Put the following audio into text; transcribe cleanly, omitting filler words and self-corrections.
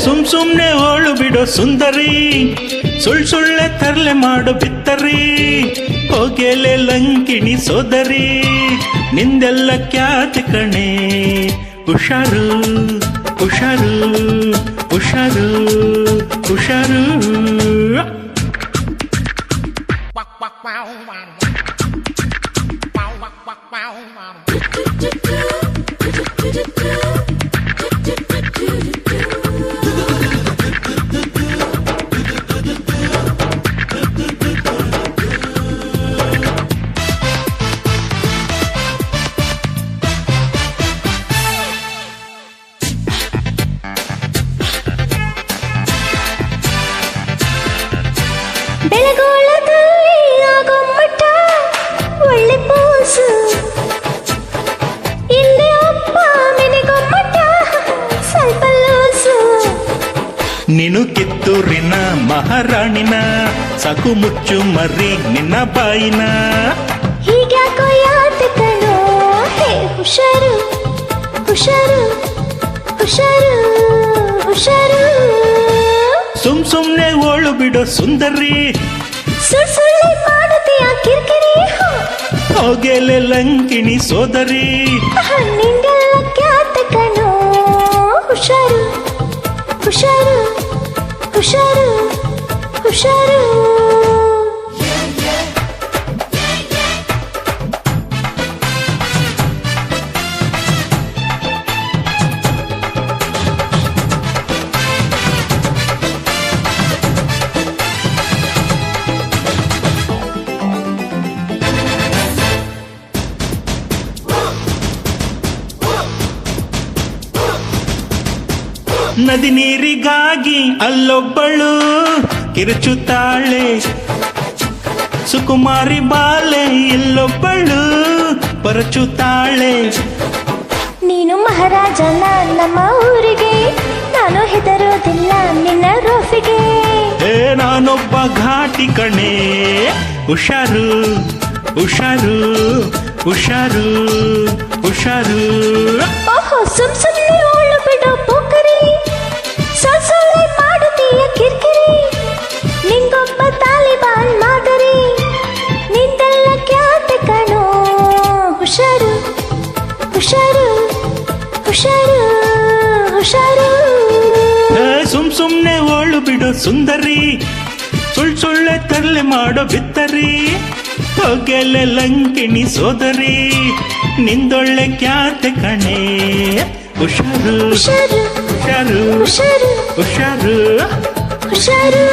ಸುಮ್ ಸುಮ್ನೆ ಓಳು ಬಿಡೋ ಸುಂದರಿ, ಸುಳ್ಳೆ ತರ್ಲೆ ಮಾಡೋ ಬಿತ್ತರಿ, ಹೋಗೆಲೆ ಲಂಕಿಣಿ ಸೋದರಿ, ನಿಂದೆಲ್ಲ ಖ್ಯಾತಿ ಕಣೆ. ಹುಷಾರು ಹುಷಾರು ಹುಷಾರು ಹುಷಾರು. ಬೆಳಗೋಳದಲ್ಲಿ ಆಗೋ ಮಟ್ಟ ಒಳ್ಳೆ ಪೋಸು, ಇಲ್ಲಿ ಅಪ್ಪ ಮಿನಿಗೋ ಮಟ್ಟ ಸ್ವಲ್ಪ ಲೂಸು. ನೀನು ಕಿತ್ತೂರಿನ ಮಹಾರಾಣಿನ, ಸಾಕು ಮುಚ್ಚು ಮರ್ರಿ ನಿನ್ನ ಬಾಯಿನ. ಹೀಗ್ಯಾಕೋ ಯಾತೆ ಕಣೋ, ಹೇ ಹುಷಾರು ಹುಷಾರು ಹುಷಾರು ಹುಷಾರು. ಸುಮ್ ಸುಮ್ನೆ ಓಳು ಬಿಡೋ ಸುಂದರಿ, ಸುಳ್ಳೆ ಮಾಡುತ್ತೀಯ ಕಿರಿಕಿರಿ, ಹೋಗೆಲೆ ಲಂಕಿಣಿ ಸೋದರಿ, ನಿಂಗೆಲ್ಲ ಖ್ಯಾತ ಕಣೋ. ಹುಷಾರು ಹುಷಾರು ಹುಷಾರು ಹುಷಾರು. ನದಿ ನೀರಿಗಾಗಿ ಅಲ್ಲೊಬ್ಬಳು ಕಿರುಚುತ್ತಾಳೆ, ಸುಕುಮಾರಿ ಬಾಲೆ ಇಲ್ಲೊಬ್ಬಳು ಪರಚುತ್ತಾಳೆ. ನೀನು ಮಹಾರಾಜನ ನಮ್ಮ ಊರಿಗೆ, ನಾನು ಹೆದರೋದಿಲ್ಲ ನಿನ್ನ ರೋಫಿಗೆ. ಏ ನಾನೊಬ್ಬ ಘಾಟಿ ಕಣೆ, ಹುಷಾರು ಹುಷಾರು ಹುಷಾರು ಹುಷಾರು. ಓಹೋ ಸುಮ್ ಸುಮ್ನೆ ಓಳು ಬಿಡೋ ಪೋಕರಿ, ಸುಳ್ಳೆ ಮಾಡುತ್ತೀಯ ಕಿರಿಕಿರಿ, ನಿಂಗೊಬ್ಬ ತಾಲಿಬಾನ್ ಮಾದರಿ, ನಿಂದೆಲ್ಲ ಖ್ಯಾತೆ ಕಣೋ. ಹುಷಾರು ಹುಷಾರು ಹುಷಾರು ಹುಷಾರು. ಸುಮ್ ಸುಮ್ನೆ ಓಳು ಬಿಡೋ ಸುಂದರಿ, ಸುಳ್ಳೆ ತರ್ಲೆ ಮಾಡೋ ಬಿತ್ತರಿ, ಹೋಗೆಲೆ ಲಂಕಿಣಿ ಸೋದರಿ, ನಿಂದೊಳ್ಳೆ ಖ್ಯಾತೆ ಕಣೆ. ಹುಷಾರು ಹುಷಾರು ಹುಷಾರು ಹುಷಾರು ಹುಷಾರು ಹುಷಾರು.